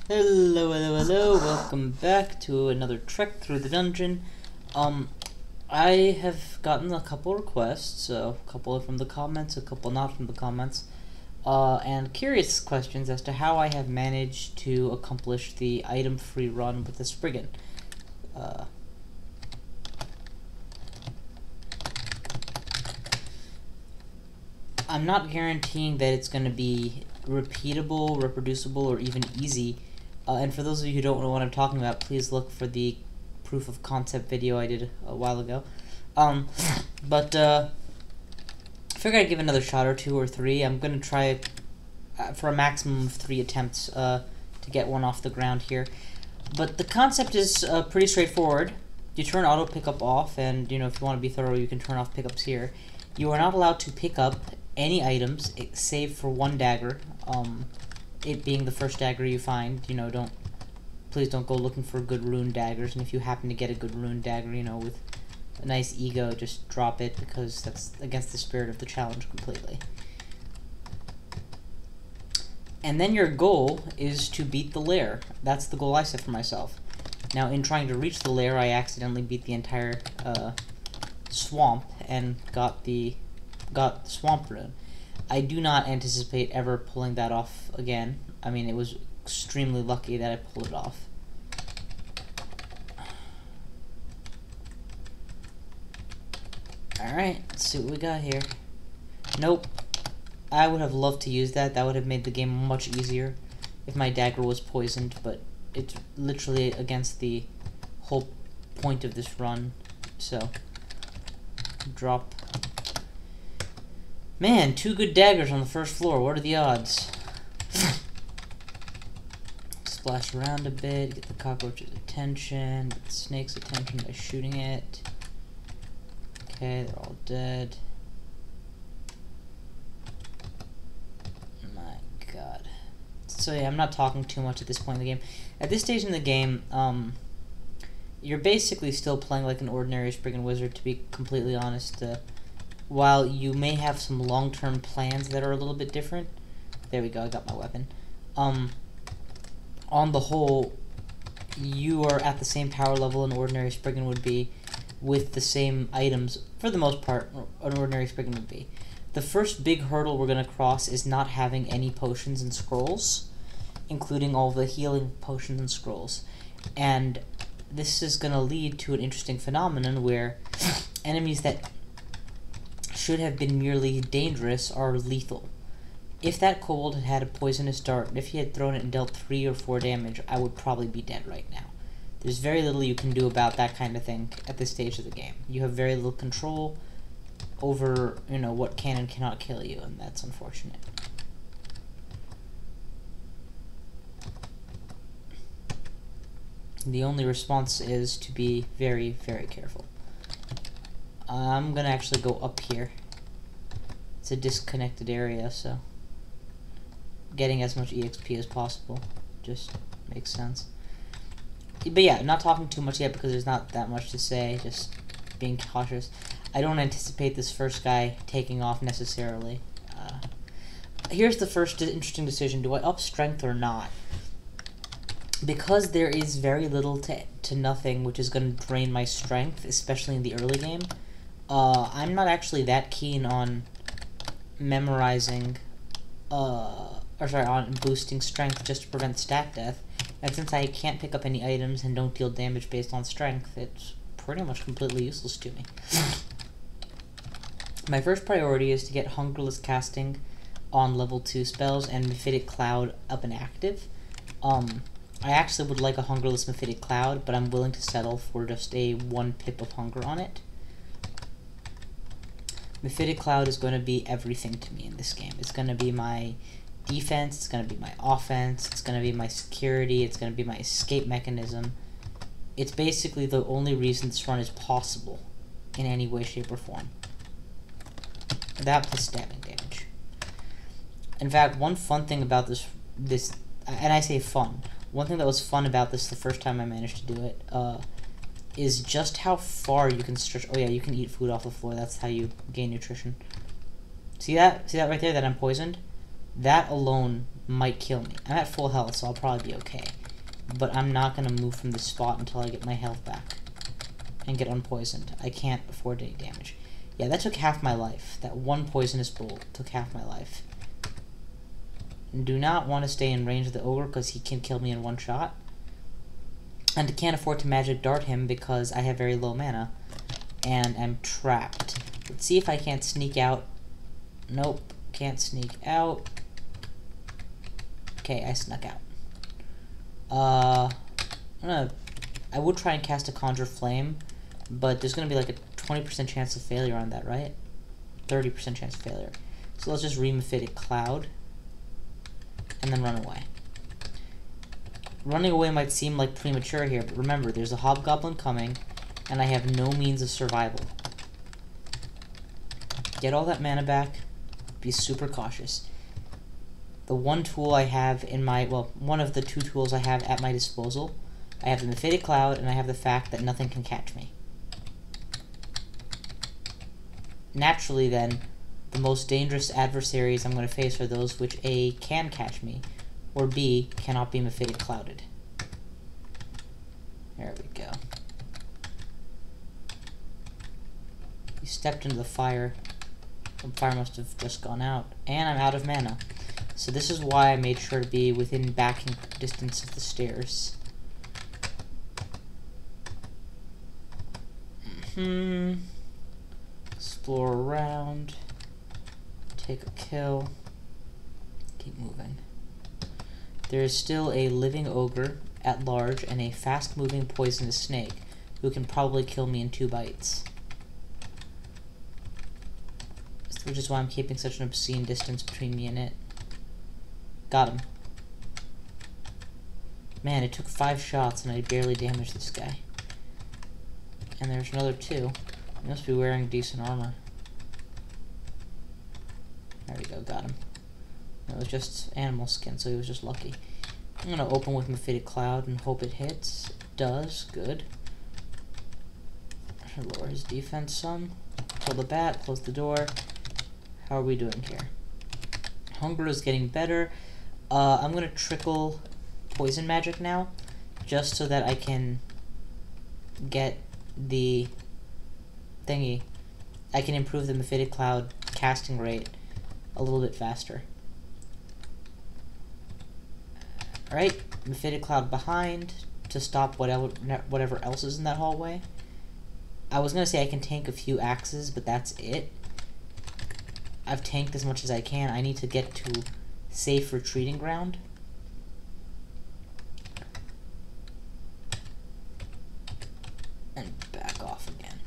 Hello, hello, hello, welcome back to another trek through the dungeon. I have gotten a couple requests, a couple from the comments, a couple not from the comments, and curious questions as to how I have managed to accomplish the item-free run with the Spriggan. I'm not guaranteeing that it's going to be repeatable, reproducible, or even easy. And for those of you who don't know what I'm talking about, please look for the proof of concept video I did a while ago. I figured I'd give another shot or two or three. I'm going to try for a maximum of 3 attempts to get one off the ground here. But the concept is pretty straightforward. You turn auto pickup off, and if you want to be thorough, you can turn off pickups here. You are not allowed to pick up any items save for 1 dagger. It being the first dagger you find. Please don't go looking for good rune daggers. And if you happen to get a good rune dagger, with a nice ego, just drop it, because that's against the spirit of the challenge completely. And then your goal is to beat the Lair. That's the goal I set for myself. Now, in trying to reach the Lair, I accidentally beat the entire swamp and got the swamp rune. I do not anticipate ever pulling that off again. I mean, it was extremely lucky that I pulled it off. Alright, let's see what we got here. Nope. I would have loved to use that. That would have made the game much easier if my dagger was poisoned, but it's literally against the whole point of this run. So, drop. Man, 2 good daggers on the first floor. What are the odds? Splash around a bit, get the cockroach's attention, get the snake's attention by shooting it. Okay, they're all dead. My god. So yeah, I'm not talking too much at this point in the game. At this stage in the game, you're basically still playing like an ordinary Spriggan wizard, to be completely honest. While you may have some long-term plans that are a little bit different. There we go, I got my weapon. On the whole, you are at the same power level an ordinary Spriggan would be, with the same items, for the most part, an ordinary Spriggan would be. The first big hurdle we're going to cross is not having any potions and scrolls, including all the healing potions and scrolls. And this is going to lead to an interesting phenomenon where enemies that should have been merely dangerous are lethal. If that kobold had had a poisonous dart, and if he had thrown it and dealt 3 or 4 damage, I would probably be dead right now. There's very little you can do about that kind of thing at this stage of the game. You have very little control over, what can and cannot kill you, and that's unfortunate. The only response is to be very, very careful. I'm gonna actually go up here. It's a disconnected area, so getting as much EXP as possible just makes sense. But yeah, not talking too much yet because there's not that much to say, just being cautious. I don't anticipate this first guy taking off necessarily. Here's the first interesting decision. Do I up strength or not? Because there is very little to nothing which is going to drain my strength, especially in the early game, I'm not actually that keen on memorizing, on boosting strength just to prevent stat death. And since I can't pick up any items and don't deal damage based on strength, it's pretty much completely useless to me. My first priority is to get Hungerless Casting on level 2 spells and Mephitic Cloud up and active. I actually would like a Hungerless Mephitic Cloud, but I'm willing to settle for just a 1 pip of hunger on it. Mephitic Cloud is going to be everything to me in this game. It's going to be my defense, it's going to be my offense, it's going to be my security, it's going to be my escape mechanism. It's basically the only reason this run is possible in any way, shape, or form. That plus stabbing damage. In fact, one fun thing about this, and I say fun, one thing that was fun about this the first time I managed to do it, is just how far you can stretch. Oh yeah, you can eat food off the floor. That's how you gain nutrition. See that? See that right there, that I'm poisoned? That alone might kill me. I'm at full health, so I'll probably be okay. But I'm not going to move from this spot until I get my health back and get unpoisoned. I can't afford any damage. Yeah, that took half my life. That one poisonous bolt took half my life. Do not want to stay in range of the ogre because he can kill me in one shot. And I can't afford to magic dart him because I have very low mana. And I'm trapped. Let's see if I can't sneak out. Nope, can't sneak out. Okay, I snuck out. I would try and cast a Conjure Flame, but there's going to be like a 20% chance of failure on that, right? 30% chance of failure. So let's just Remephitic Cloud, and then run away. Running away might seem like premature here, but remember, there's a Hobgoblin coming, and I have no means of survival. Get all that mana back, be super cautious. The one tool I have in my, well, one of the two tools I have at my disposal, I have the Mephitic Cloud, and I have the fact that nothing can catch me. Naturally, then, the most dangerous adversaries I'm going to face are those which A, can catch me, or B, cannot be Mephitic Clouded. There we go. He stepped into the fire. The fire must have just gone out. And I'm out of mana. So this is why I made sure to be within backing distance of the stairs. Explore around. Take a kill. Keep moving. There is still a living ogre at large and a fast-moving poisonous snake who can probably kill me in 2 bites. Which is why I'm keeping such an obscene distance between me and it. Got him. Man, it took 5 shots and I barely damaged this guy. And there's another 2. He must be wearing decent armor. There we go, got him. It was just animal skin, so he was just lucky. I'm gonna open with Mephitic Cloud and hope it hits. It does, good. I should lower his defense some. Pull the bat, close the door. How are we doing here? Hunger is getting better. I'm gonna trickle poison magic now, just so that I can get the thingy. I can improve the Mephitic Cloud casting rate a little bit faster. Alright, Mephitic Cloud behind to stop whatever else is in that hallway. I was gonna say I can tank a few axes, but that's it. I've tanked as much as I can. I need to get to safe retreating ground. And back off again.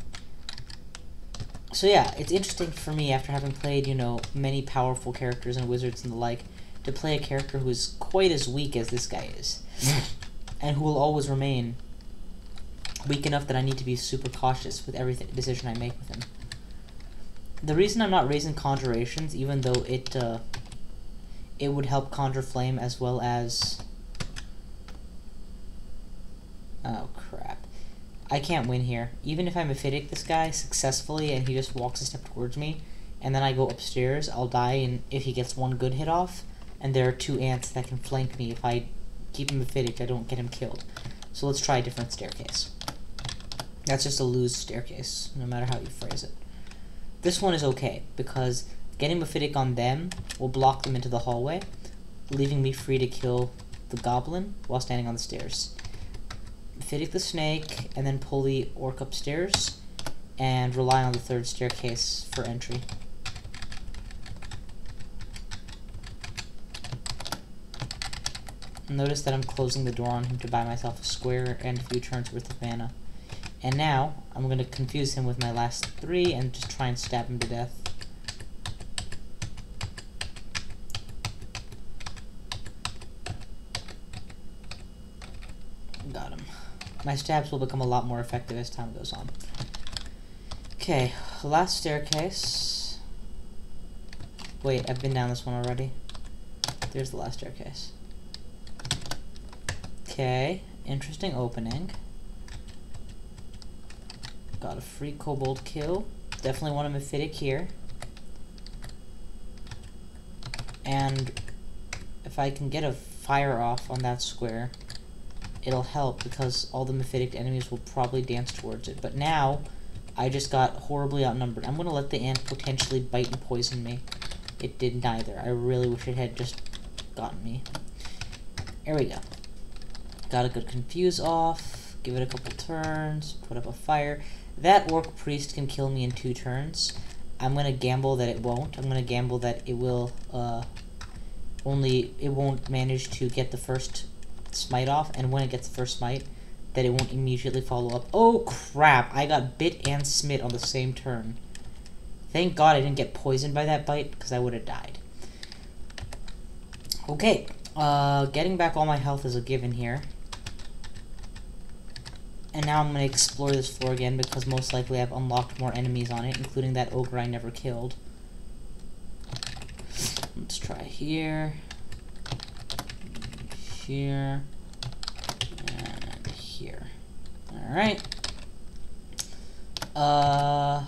So yeah, it's interesting for me, after having played, you know, many powerful characters and wizards and the like, to play a character who is quite as weak as this guy is. And who will always remain weak enough that I need to be super cautious with every decision I make with him. The reason I'm not raising conjurations, even though it would help conjure flame as well as... Oh, crap. I can't win here. Even if I Mephitic this guy successfully and he just walks a step towards me, and then I go upstairs, I'll die and if he gets one good hit off, and there are 2 ants that can flank me. If I keep him Mephitic, I don't get him killed. So let's try a different staircase. That's just a lose staircase, no matter how you phrase it. This one is okay, because getting Mephitic on them will block them into the hallway, leaving me free to kill the goblin while standing on the stairs. Mephitic the snake, and then pull the orc upstairs, and rely on the 3rd staircase for entry. Notice that I'm closing the door on him to buy myself a square and a few turns worth of mana. And now, I'm going to confuse him with my last 3 and just try and stab him to death. Got him. My stabs will become a lot more effective as time goes on. Okay, last staircase. Wait, I've been down this one already. There's the last staircase. Okay, interesting opening. Got a free kobold kill. Definitely want a Mephitic here. And if I can get a fire off on that square, it'll help because all the mephitic enemies will probably dance towards it. But now, I just got horribly outnumbered. I'm gonna let the ant potentially bite and poison me. It did neither. I really wish it had just gotten me. There we go. Got a good confuse off. Give it a couple turns. Put up a fire. That orc priest can kill me in 2 turns. I'm gonna gamble that it won't. I'm gonna gamble that it will, it won't manage to get the first smite off, and when it gets the first smite, that it won't immediately follow up. Oh crap, I got bit and smit on the same turn. Thank God I didn't get poisoned by that bite, because I would have died. Okay, getting back all my health is a given here. And now I'm going to explore this floor again, because most likely I've unlocked more enemies on it, including that ogre I never killed. Let's try here. Here. And here. Alright. The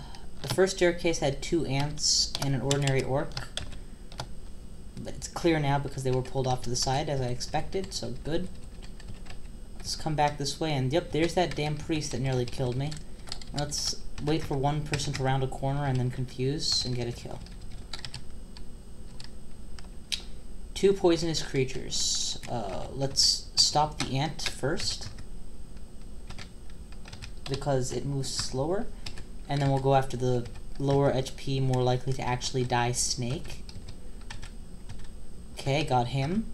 first staircase had 2 ants and an ordinary orc. But it's clear now because they were pulled off to the side, as I expected, so good. Let's come back this way, and yep, there's that damn priest that nearly killed me. Let's wait for one person to round a corner and then confuse and get a kill. 2 poisonous creatures. Let's stop the ant first, because it moves slower, and then we'll go after the lower HP, more likely to actually die snake. Okay, got him.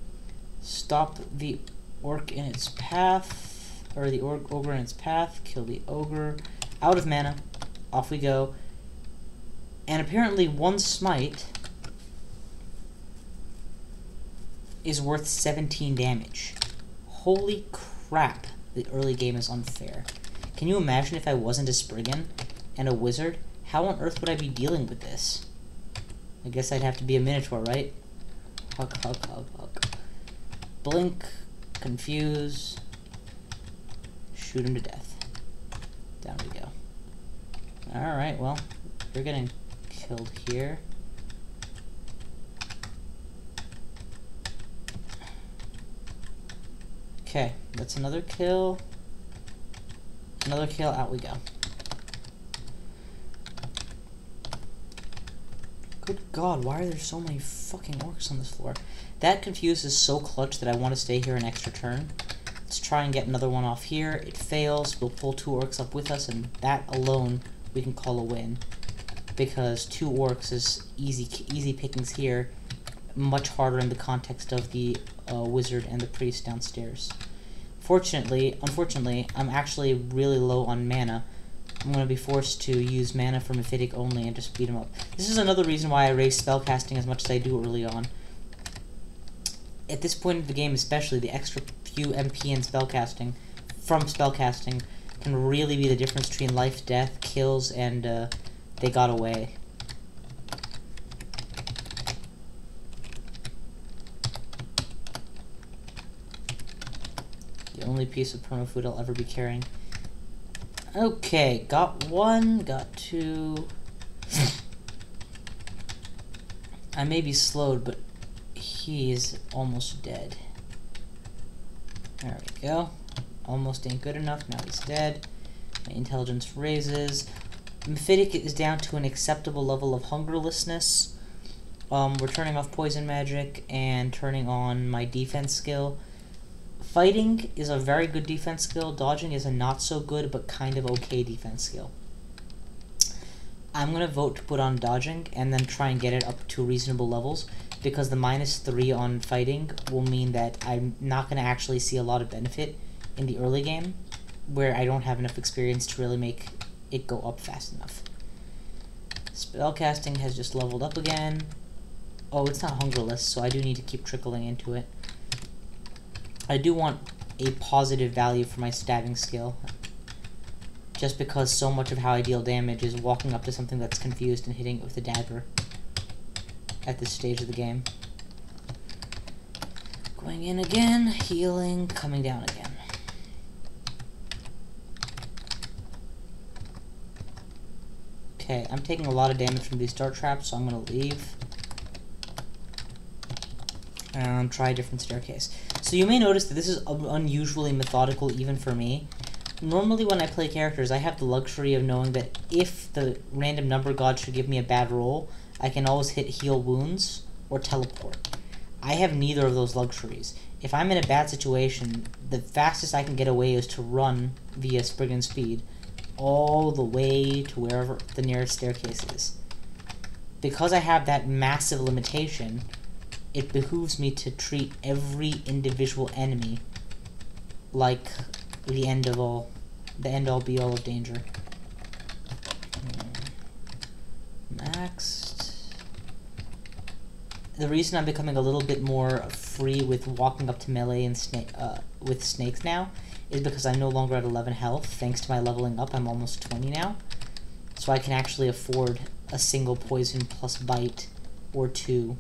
Stop the orc in its path, or the ogre in its path. Kill the ogre. Out of mana. Off we go. And apparently 1 smite is worth 17 damage. Holy crap, the early game is unfair. Can you imagine if I wasn't a Spriggan and a wizard? How on earth would I be dealing with this? I guess I'd have to be a minotaur, right? Hug, hug, hug, hug. Blink, confuse, shoot him to death. Down we go. Alright, well, you're getting killed here. Okay, that's another kill. Another kill, out we go. Good God, why are there so many fucking orcs on this floor? That confuse is so clutch that I want to stay here an extra turn. Let's try and get another one off here. It fails. We'll pull 2 orcs up with us, and that alone we can call a win. Because 2 orcs is easy pickings here. Much harder in the context of the wizard and the priest downstairs. Unfortunately, I'm actually really low on mana. I'm going to be forced to use mana for mephitic only and just beat him up. This is another reason why I raise spellcasting as much as I do early on. At this point in the game especially, the extra few MP in spellcasting, from spellcasting, can really be the difference between life, death, kills, and they got away. The only piece of permafood I'll ever be carrying. Okay, got 1, got 2. I may be slowed, but he's almost dead. There we go. Almost ain't good enough, now he's dead. My intelligence raises. Mephitic is down to an acceptable level of hungerlessness. We're turning off poison magic and turning on my defense skill. Fighting is a very good defense skill. Dodging is a not so good but kind of okay defense skill. I'm going to vote to put on dodging and then try and get it up to reasonable levels, because the -3 on fighting will mean that I'm not going to actually see a lot of benefit in the early game, where I don't have enough experience to really make it go up fast enough. Spellcasting has just leveled up again. Oh, it's not hungerless, so I do need to keep trickling into it. I do want a positive value for my stabbing skill, just because so much of how I deal damage is walking up to something that's confused and hitting it with a dagger at this stage of the game. Going in again, healing, coming down again. Okay, I'm taking a lot of damage from these dart traps, so I'm going to leave. and try a different staircase. So you may notice that this is unusually methodical even for me. Normally when I play characters, I have the luxury of knowing that if the random number god should give me a bad roll, I can always hit heal wounds or teleport. I have neither of those luxuries. If I'm in a bad situation, the fastest I can get away is to run via Spriggan speed all the way to wherever the nearest staircase is. Because I have that massive limitation, it behooves me to treat every individual enemy like the end all be all of danger. Maxed. The reason I'm becoming a little bit more free with walking up to melee and with snakes now is because I'm no longer at 11 health. Thanks to my leveling up, I'm almost 20 now. So I can actually afford a single poison plus bite or 2.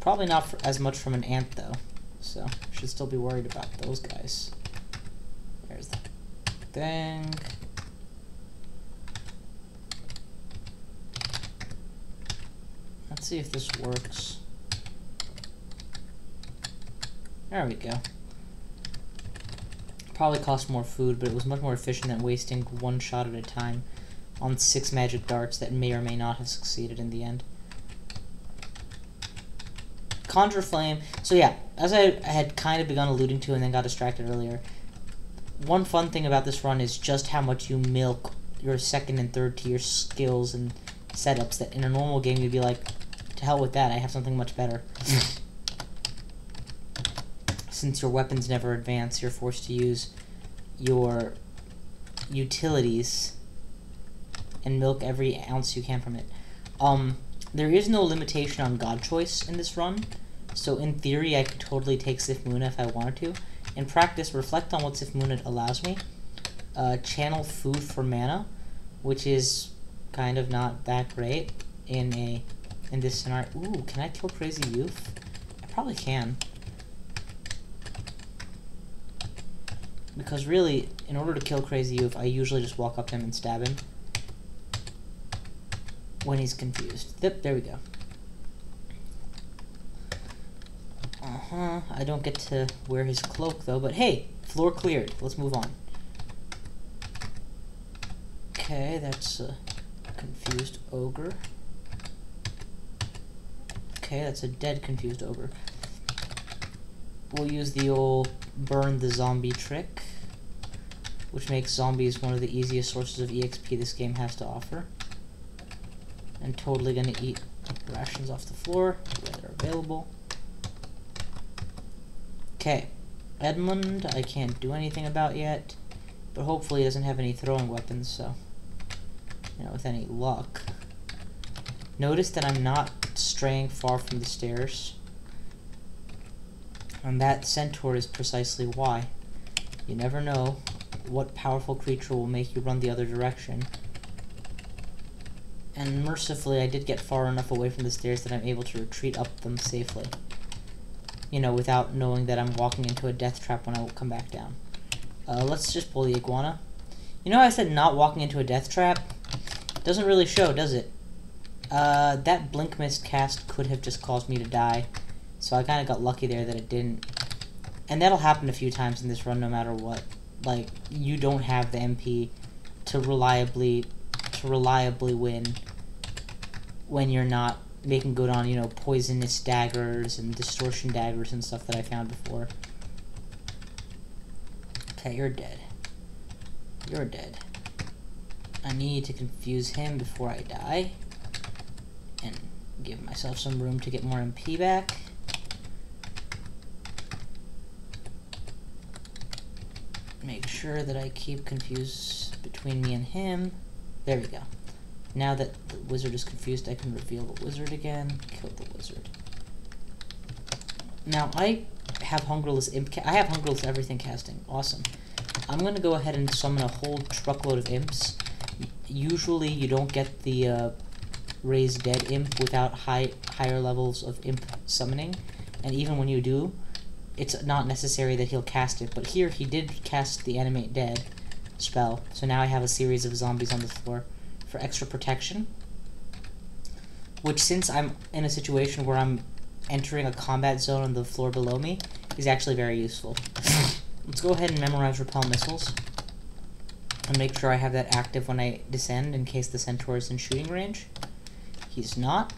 Probably not as much from an ant though, so should still be worried about those guys. There's the thing. Let's see if this works. There we go. Probably cost more food, but it was much more efficient than wasting one shot at a time on 6 magic darts that may or may not have succeeded in the end. Conjure Flame. So yeah, as I had kind of begun alluding to and then got distracted earlier, one fun thing about this run is just how much you milk your second and third tier skills and setups that in a normal game you'd be like, to hell with that, I have something much better. Since your weapons never advance, you're forced to use your utilities and milk every ounce you can from it. There is no limitation on god choice in this run, so in theory I could totally take Sif Muna if I wanted to. In practice, reflect on what Sif Muna allows me. Channel food for mana, which is kind of not that great in this scenario. Ooh, can I kill Crazy Youth? I probably can. Because really, in order to kill Crazy Youth, I usually just walk up to him and stab him when he's confused. Yep, there we go. I don't get to wear his cloak though, but hey, floor cleared. Let's move on. Okay, that's a confused ogre. Okay, that's a dead confused ogre. We'll use the old burn the zombie trick, which makes zombies one of the easiest sources of EXP this game has to offer. And totally gonna eat rations off the floor where they're available. Okay, Edmund I can't do anything about yet, but hopefully he doesn't have any throwing weapons, so, you know, with any luck. Notice that I'm not straying far from the stairs, and that centaur is precisely why. You never know what powerful creature will make you run the other direction. And mercifully, I did get far enough away from the stairs that I'm able to retreat up them safely. You know, without knowing that I'm walking into a death trap when I come back down. Let's just pull the iguana. You know how I said not walking into a death trap? Doesn't really show, does it? That blink mist cast could have just caused me to die. So I kind of got lucky there that it didn't. And that'll happen a few times in this run no matter what. Like, you don't have the MP to reliably win when you're not making good on, you know, poisonous daggers and distortion daggers and stuff that I found before. Okay, you're dead. You're dead. I need to confuse him before I die and give myself some room to get more MP back. Make sure that I keep confused between me and him. There we go. Now that the wizard is confused, I can reveal the wizard again. Kill the wizard. Now, I have Hungerless I have Hungerless Everything casting. Awesome. I'm going to go ahead and summon a whole truckload of imps. Usually, you don't get the Raise Dead imp without higher levels of imp summoning. And even when you do, it's not necessary that he'll cast it. But here, he did cast the Animate Dead spell. So now I have a series of zombies on the floor for extra protection. which, since I'm in a situation where I'm entering a combat zone on the floor below me, is actually very useful. Let's go ahead and memorize repel missiles. And make sure I have that active when I descend in case the centaur is in shooting range. He's not.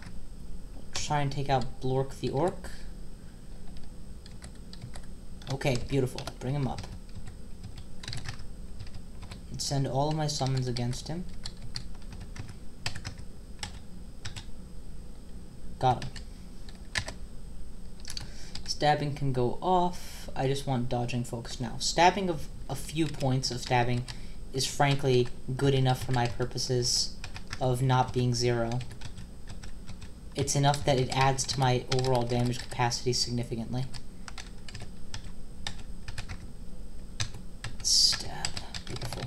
Try and take out Blork the orc. Okay, beautiful. Bring him up. And send all of my summons against him. Got him. Stabbing can go off. I just want dodging focus now. Stabbing of a few points of stabbing is frankly good enough for my purposes of not being 0. It's enough that it adds to my overall damage capacity significantly. Stab. Beautiful.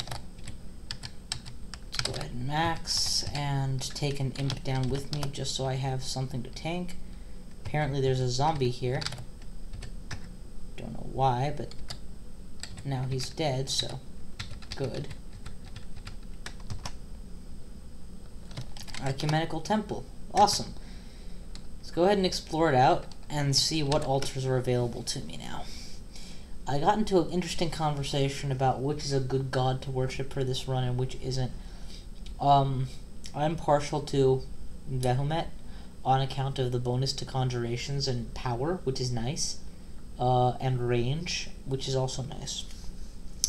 Let's go ahead and max and take an imp down with me just so I have something to tank. Apparently there's a zombie here. Don't know why, but now he's dead, so good. Ecumenical Temple. Awesome. Let's go ahead and explore it out and see what altars are available to me now. I got into an interesting conversation about which is a good god to worship for this run and which isn't. I'm partial to Vehumet on account of the bonus to conjurations and power, which is nice, and range, which is also nice,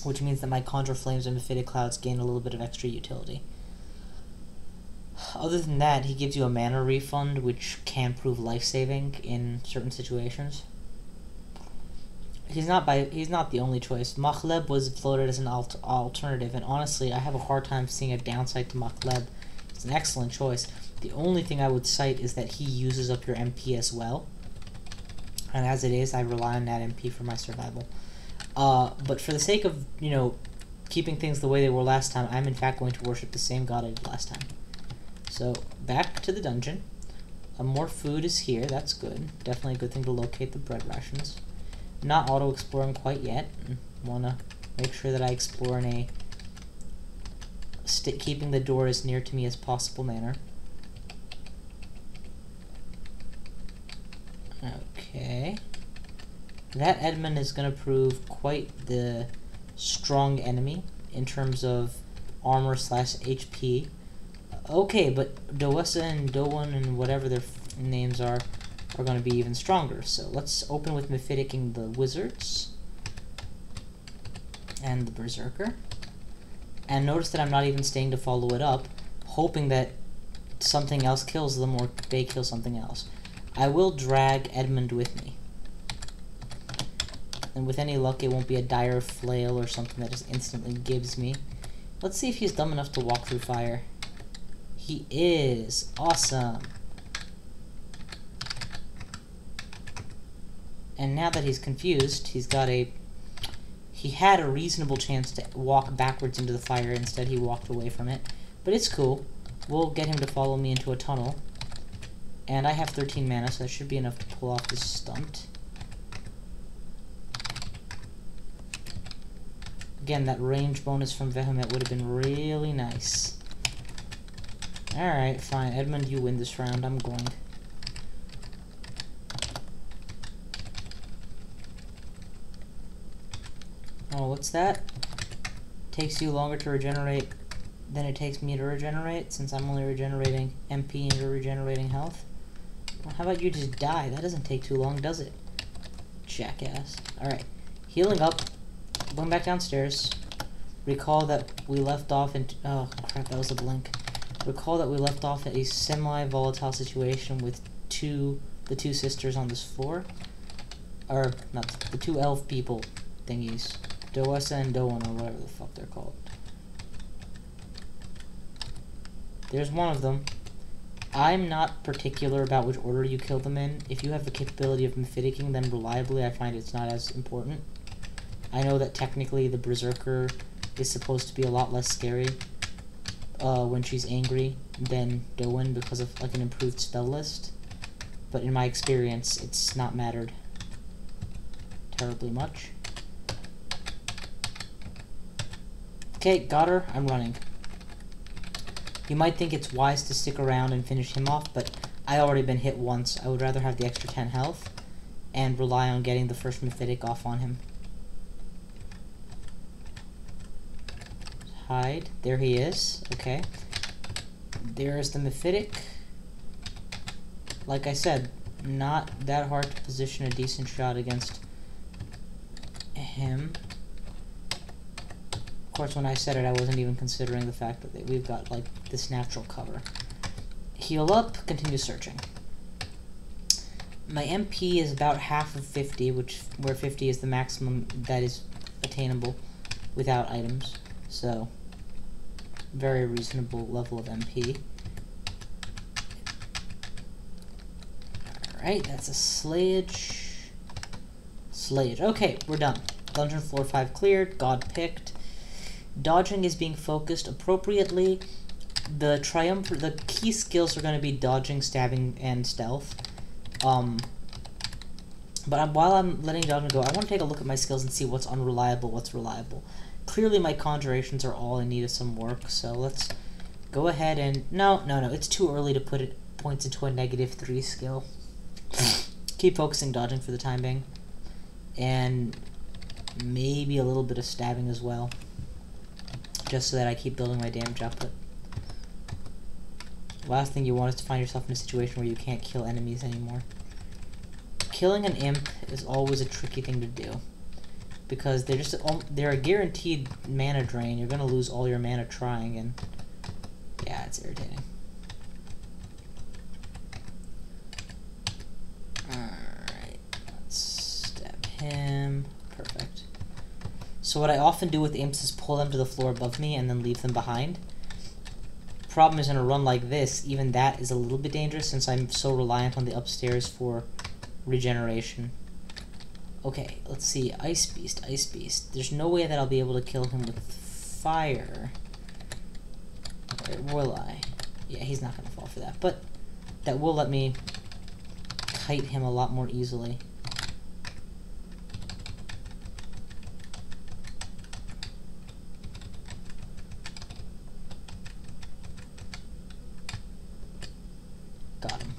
which means that my Conjure Flames and Mephitic Clouds gain a little bit of extra utility. Other than that, he gives you a mana refund, which can prove life-saving in certain situations. He's not the only choice. Makhleb was floated as an alternative, and honestly, I have a hard time seeing a downside to Makhleb. It's an excellent choice. The only thing I would cite is that he uses up your MP as well, and as it is, I rely on that MP for my survival. But for the sake of, keeping things the way they were last time, I'm in fact going to worship the same god I did last time. So, back to the dungeon. More food is here, that's good. Definitely a good thing to locate the bread rations. Not auto-exploring quite yet. Want to make sure that I explore in a keeping the door as near to me as possible manner. Okay. That Edmund is going to prove quite the strong enemy in terms of armor / HP. Okay, but Doessa and Doan and whatever their names are going to be even stronger. So let's open with Mephiticing the wizards and the berserker. And notice that I'm not even staying to follow it up, hoping that something else kills them or they kill something else. I will drag Edmund with me. And with any luck, it won't be a dire flail or something that just instantly gives me. Let's see if he's dumb enough to walk through fire. He is. Awesome. And now that he's confused, he had a reasonable chance to walk backwards into the fire. Instead, he walked away from it. But it's cool. We'll get him to follow me into a tunnel. And I have 13 mana, so that should be enough to pull off this stunt. Again, that range bonus from Vehement would have been really nice. Alright, fine. Edmund, you win this round. I'm going. Oh, what's that? Takes you longer to regenerate than it takes me to regenerate, since I'm only regenerating MP and you're regenerating health. Well, how about you just die? That doesn't take too long, does it? Jackass. Alright. Healing up. Going back downstairs. Recall that we left off in... Oh, crap, that was a blink. Recall that we left off at a semi-volatile situation with the two sisters on this floor. Or, not, the two elf people thingies. Doessa and Doan, or whatever the fuck they're called. There's one of them. I'm not particular about which order you kill them in. If you have the capability of Mephiticing them reliably, I find it's not as important. I know that technically the Berserker is supposed to be a lot less scary when she's angry than Doan because of like an improved spell list. But in my experience, it's not mattered terribly much. Okay, got her. I'm running. You might think it's wise to stick around and finish him off, but I already been hit once. I would rather have the extra 10 health and rely on getting the first Mephitic off on him. Hide. There he is. Okay. There's the Mephitic. Like I said, not that hard to position a decent shot against him. Of course, when I said it, I wasn't even considering the fact that we've got, like, this natural cover. Heal up, continue searching. My MP is about half of 50, where 50 is the maximum that is attainable without items. So, very reasonable level of MP. Alright, that's a slayage. Slayage. Okay, we're done. Dungeon floor 5 cleared, God picked. Dodging is being focused appropriately. The key skills are going to be dodging, stabbing, and stealth. But while I'm letting dodging go, I want to take a look at my skills and see what's unreliable, what's reliable. Clearly my conjurations are all in need of some work, so let's go ahead and... No, it's too early to put points into a -3 skill. Keep focusing dodging for the time being. And maybe a little bit of stabbing as well. Just so that I keep building my damage output. Last thing you want is to find yourself in a situation where you can't kill enemies anymore. Killing an imp is always a tricky thing to do. Because they're a guaranteed mana drain. You're gonna lose all your mana trying, and yeah, it's irritating. Alright, let's stab him. Perfect. So what I often do with imps is pull them to the floor above me and then leave them behind. Problem is, in a run like this, even that is a little bit dangerous since I'm so reliant on the upstairs for regeneration. Okay, let's see. Ice Beast, Ice Beast. There's no way that I'll be able to kill him with fire. Or will I? Yeah, he's not going to fall for that. But that will let me kite him a lot more easily. Got him.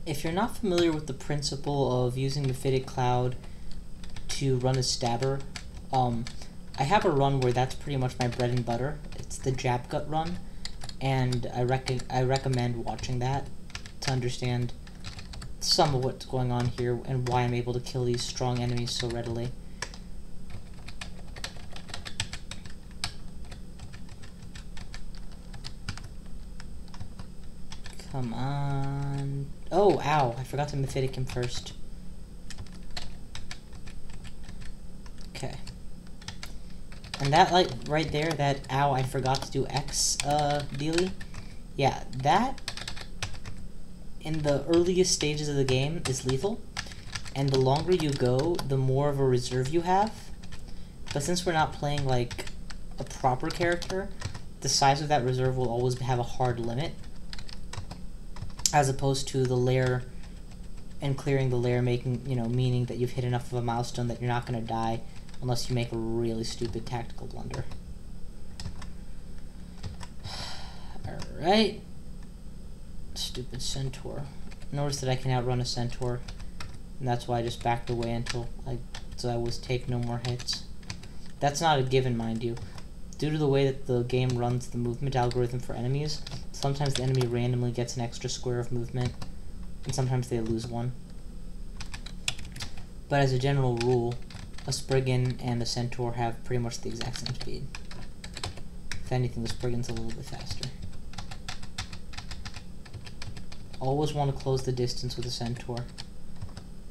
If you're not familiar with the principle of using Mephitic Cloud to run a stabber, I have a run where that's pretty much my bread and butter. It's the Jab Gut run, and I recommend watching that to understand some of what's going on here and why I'm able to kill these strong enemies so readily. Come on. Oh, ow. I forgot to Mephitic him first. Okay. And that, like, right there, that ow, I forgot to do X, dealy. Yeah, that, in the earliest stages of the game, is lethal. And the longer you go, the more of a reserve you have. But since we're not playing, like, a proper character, the size of that reserve will always have a hard limit. As opposed to the Lair and clearing the Lair meaning that you've hit enough of a milestone that you're not going to die unless you make a really stupid tactical blunder. Alright. Stupid centaur. Notice that I can outrun a centaur, and that's why I just backed away so I was take no more hits. That's not a given, mind you. Due to the way that the game runs the movement algorithm for enemies, sometimes the enemy randomly gets an extra square of movement, and sometimes they lose one. But as a general rule, a Spriggan and a Centaur have pretty much the exact same speed. If anything, the Spriggan's a little bit faster. Always want to close the distance with a Centaur,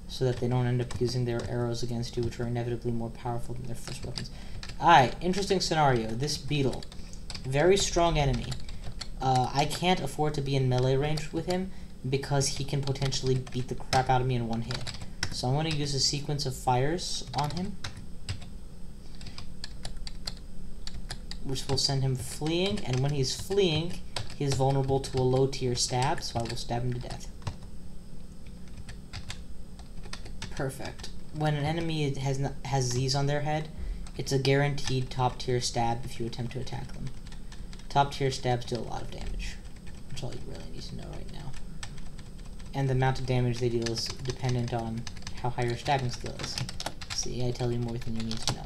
so that they don't end up using their arrows against you, which are inevitably more powerful than their first weapons. Alright, interesting scenario. This beetle. Very strong enemy. I can't afford to be in melee range with him because he can potentially beat the crap out of me in one hit. So I'm going to use a sequence of fires on him, which will send him fleeing, and when he's fleeing, he is vulnerable to a low tier stab, so I will stab him to death. Perfect. when an enemy has these on their head, it's a guaranteed top tier stab if you attempt to attack them. Top tier stabs do a lot of damage. That's all you really need to know right now. And the amount of damage they deal is dependent on how high your stabbing skill is. See, I tell you more than you need to know.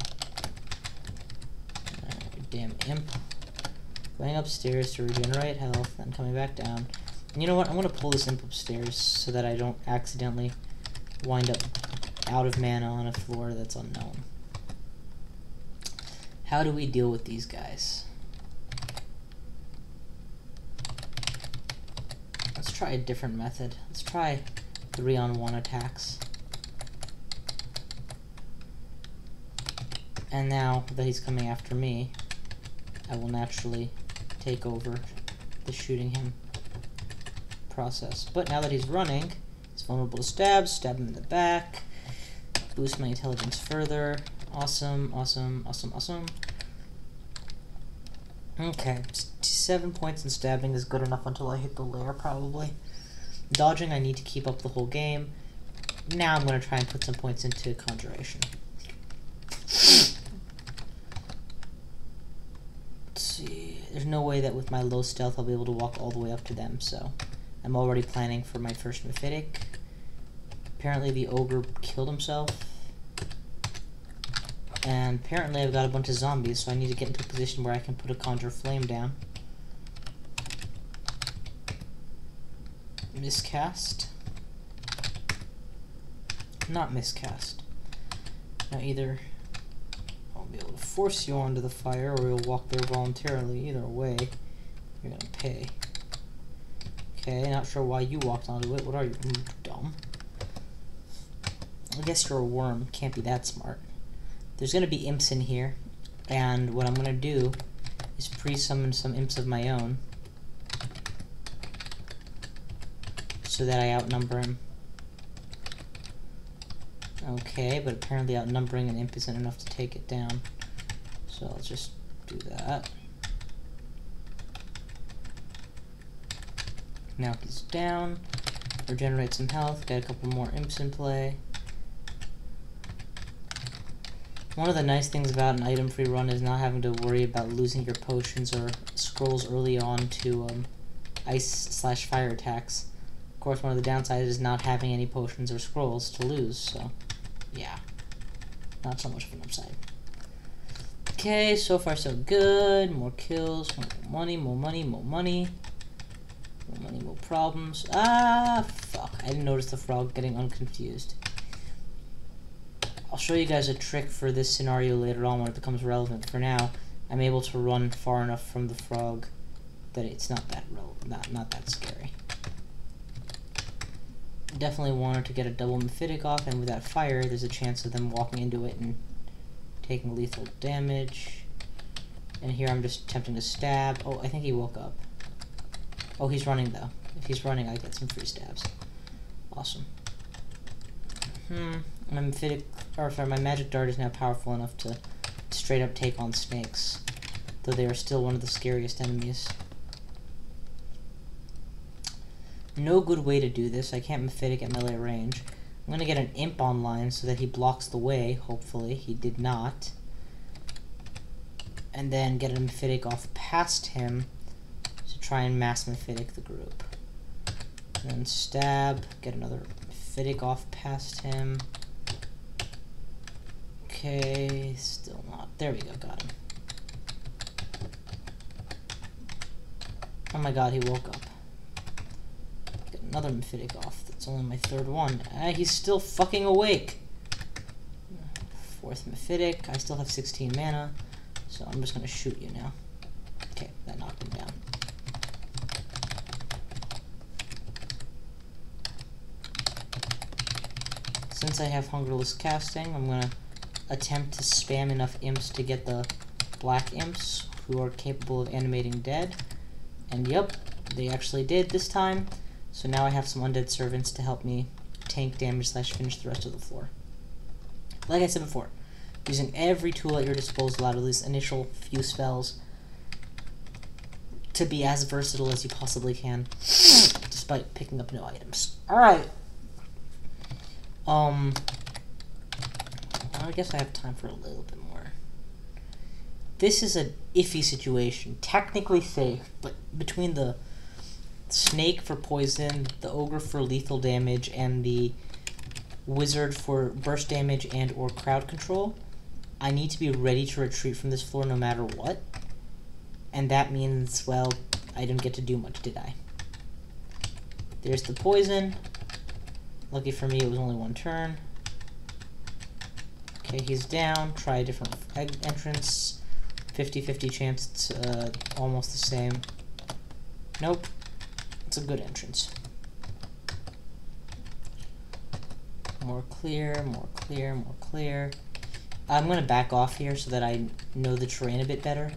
Damn imp. Going upstairs to regenerate health, then coming back down. And you know what? I'm going to pull this imp upstairs so that I don't accidentally wind up out of mana on a floor that's unknown. How do we deal with these guys? Let's try a different method. Let's try 3-on-1 attacks. And now that he's coming after me, I will naturally take over the shooting him process. But now that he's running, he's vulnerable to stabs, stab him in the back, boost my intelligence further. Awesome, awesome, awesome, awesome. Okay, 7 points in stabbing is good enough until I hit the Lair, probably. Dodging, I need to keep up the whole game. Now I'm going to try and put some points into conjuration. There's no way that with my low stealth I'll be able to walk all the way up to them, so I'm already planning for my first Mephitic. Apparently the ogre killed himself. And apparently I've got a bunch of zombies, so I need to get into a position where I can put a Conjure Flame down. Miscast. Not miscast. Now either I'll be able to force you onto the fire, or you'll walk there voluntarily. Either way, you're gonna pay. Okay, not sure why you walked onto it. What are you, dumb? I guess you're a worm. Can't be that smart. There's gonna be imps in here, and what I'm gonna do is pre-summon some imps of my own so that I outnumber him. Okay, but apparently outnumbering an imp isn't enough to take it down. So I'll just do that. Now he's down. Regenerate some health. Got a couple more imps in play. One of the nice things about an item-free run is not having to worry about losing your potions or scrolls early on to ice/fire attacks. Of course, one of the downsides is not having any potions or scrolls to lose, so yeah, not so much of an upside. Okay, so far so good. More kills, more money, more money, more money. More money, more problems. Ah, fuck. I didn't notice the frog getting unconfused. I'll show you guys a trick for this scenario later on when it becomes relevant. For now, I'm able to run far enough from the frog that it's not that not that scary. Definitely wanted to get a double Mephitic off, and with that fire, there's a chance of them walking into it and taking lethal damage. And here I'm just attempting to stab. Oh, I think he woke up. Oh, he's running though. If he's running, I get some free stabs. Awesome. My Mephitic, or sorry, my magic dart is now powerful enough to straight up take on snakes, though they are still one of the scariest enemies. No good way to do this. I can't Mephitic at melee range. I'm gonna get an imp online so that he blocks the way. Hopefully, he did not. And then get a Mephitic off past him to try and mass Mephitic the group. And then stab. Get another Mephitic off past him. Okay, still not. There we go, got him. Oh my god, he woke up. Get another Mephitic off. That's only my third one. He's still fucking awake. Fourth Mephitic. I still have 16 mana, so I'm just gonna shoot you now. Okay, that knocked him down. Since I have Hungerless Casting, I'm gonna attempt to spam enough imps to get the black imps who are capable of animating dead. And yep, they actually did this time. So now I have some undead servants to help me tank damage / finish the rest of the floor. Like I said before, using every tool at your disposal out of these initial few spells to be as versatile as you possibly can, despite picking up no items. Alright. I guess I have time for a little bit more. This is an iffy situation. Technically safe, but between the snake for poison, the ogre for lethal damage, and the wizard for burst damage and or crowd control, I need to be ready to retreat from this floor no matter what. And that means, well, I didn't get to do much, did I? There's the poison. Lucky for me, it was only one turn. Okay, he's down. Try a different entrance. 50-50 chance it's almost the same. Nope. It's a good entrance. More clear, more clear, more clear. I'm going to back off here so that I know the terrain a bit better.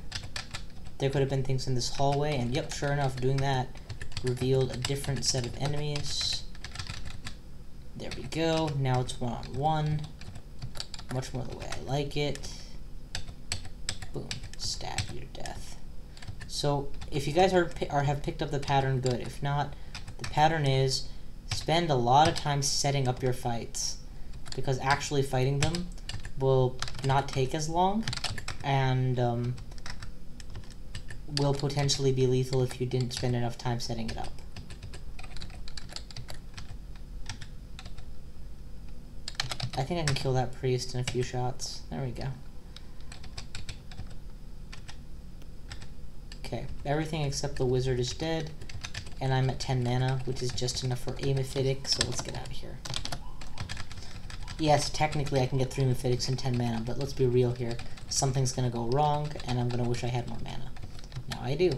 There could have been things in this hallway, and yep, sure enough, doing that revealed a different set of enemies. There we go. Now it's one-on-one. Much more the way I like it. Boom. Stab you to death. So, if you guys have picked up the pattern, good. If not, the pattern is spend a lot of time setting up your fights, because actually fighting them will not take as long, and will potentially be lethal if you didn't spend enough time setting it up. I think I can kill that priest in a few shots. There we go. Okay, everything except the wizard is dead, and I'm at 10 mana, which is just enough for a Mephitic, so let's get out of here. Yes, technically I can get 3 Mephitic in 10 mana, but let's be real here. Something's gonna go wrong, and I'm gonna wish I had more mana. Now I do.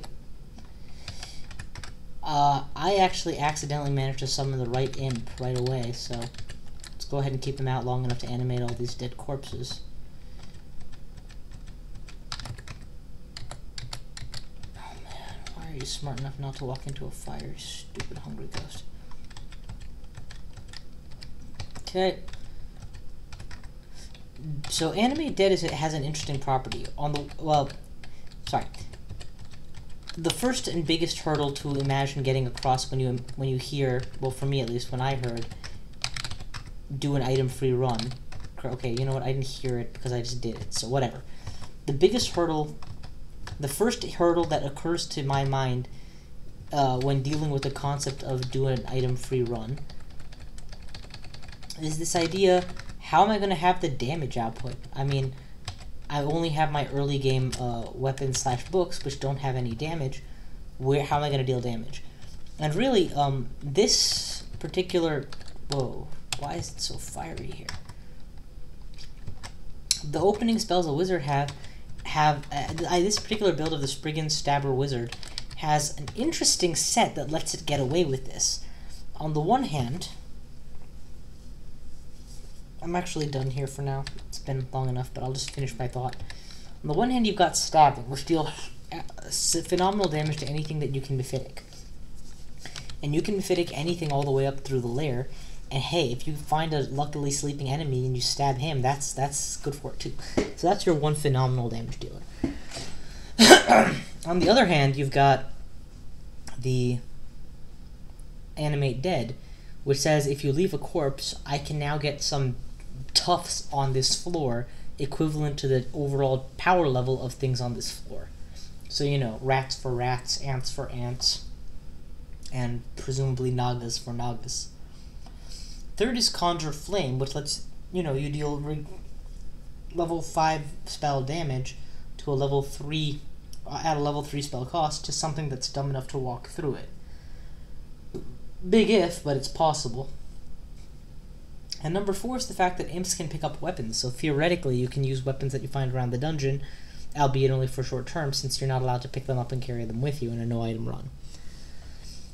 I actually accidentally managed to summon the right imp right away, so let's go ahead and keep him out long enough to animate all these dead corpses. Oh man, why are you smart enough not to walk into a fire, you stupid hungry ghost? Okay. So animate dead has an interesting property. The first and biggest hurdle to imagine getting across when you hear, well, for me at least, when I heard, do an item-free run. Okay, you know what? I didn't hear it because I just did it, so whatever. The first hurdle that occurs to my mind when dealing with the concept of doing an item-free run is this idea: how am I going to have the damage output? I mean, I only have my early game weapons/books, which don't have any damage. How am I going to deal damage? And really, this particular... Whoa, why is it so fiery here? The opening spells a wizard this particular build of the Spriggan Stabber Wizard has an interesting set that lets it get away with this. On the one hand... I'm actually done here for now. It's been long enough, but I'll just finish my thought. On the one hand, you've got stabbing, which deals phenomenal damage to anything that you can Mephitic. And you can Mephitic anything all the way up through the Lair. And hey, if you find a luckily sleeping enemy and you stab him, that's good for it too. So that's your one phenomenal damage dealer. On the other hand, you've got the animate dead, which says if you leave a corpse, I can now get some tufts on this floor equivalent to the overall power level of things on this floor. So, you know, rats for rats, ants for ants, and presumably nagas for nagas. Third is Conjure Flame, which lets, you know, you deal level 5 spell damage to a level 3, at a level 3 spell cost to something that's dumb enough to walk through it. Big if, but it's possible. And number 4 is the fact that imps can pick up weapons, so theoretically you can use weapons that you find around the dungeon, albeit only for short term, since you're not allowed to pick them up and carry them with you in a no-item run.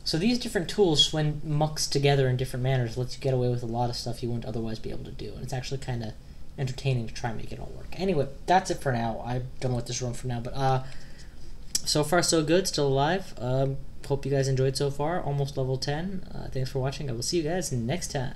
So these different tools, when muxed together in different manners, lets you get away with a lot of stuff you wouldn't otherwise be able to do, and it's actually kind of entertaining to try and make it all work. Anyway, that's it for now. I'm done with this run for now, but so far so good, still alive. Hope you guys enjoyed so far, almost level 10. Thanks for watching. I will see you guys next time.